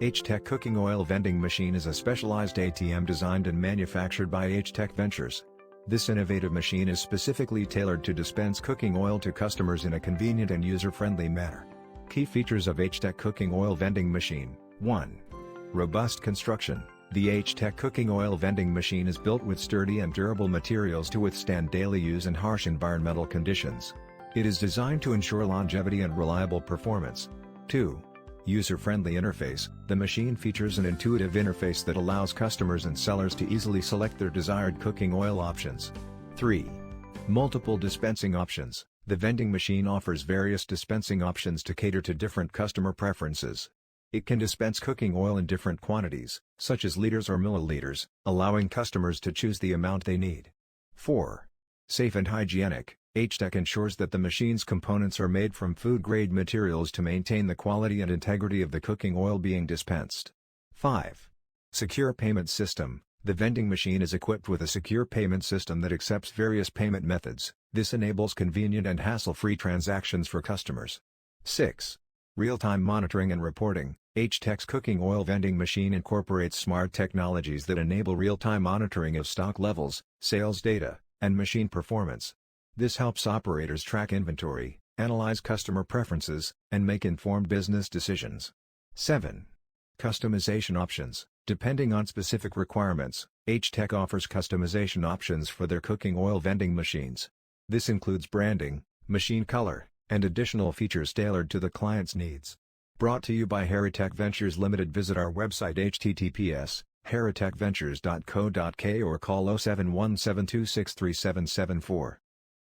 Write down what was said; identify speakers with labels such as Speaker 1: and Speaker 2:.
Speaker 1: H-Tech Cooking Oil Vending Machine is a specialized ATM designed and manufactured by H-Tech Ventures. This innovative machine is specifically tailored to dispense cooking oil to customers in a convenient and user-friendly manner. Key features of H-Tech Cooking Oil Vending Machine. 1. Robust construction. The H-Tech Cooking Oil Vending Machine is built with sturdy and durable materials to withstand daily use and harsh environmental conditions. It is designed to ensure longevity and reliable performance. 2. User-friendly interface. The machine features an intuitive interface that allows customers and sellers to easily select their desired cooking oil options. 3. Multiple dispensing options. The vending machine offers various dispensing options to cater to different customer preferences. It can dispense cooking oil in different quantities, such as liters or milliliters, allowing customers to choose the amount they need. 4. Safe and hygienic. H-Tech ensures that the machine's components are made from food-grade materials to maintain the quality and integrity of the cooking oil being dispensed. 5. Secure payment system. The vending machine is equipped with a secure payment system that accepts various payment methods. This enables convenient and hassle-free transactions for customers. 6. Real-time monitoring and reporting. H-Tech's cooking oil vending machine incorporates smart technologies that enable real-time monitoring of stock levels, sales data, and machine performance. This helps operators track inventory, analyze customer preferences, and make informed business decisions. 7. Customization options. Depending on specific requirements, H-Tech offers customization options for their cooking oil vending machines. This includes branding, machine color, and additional features tailored to the client's needs. Brought to you by Heritech Ventures Limited. Visit our website https://heritechventures.co.k or call 07172637774.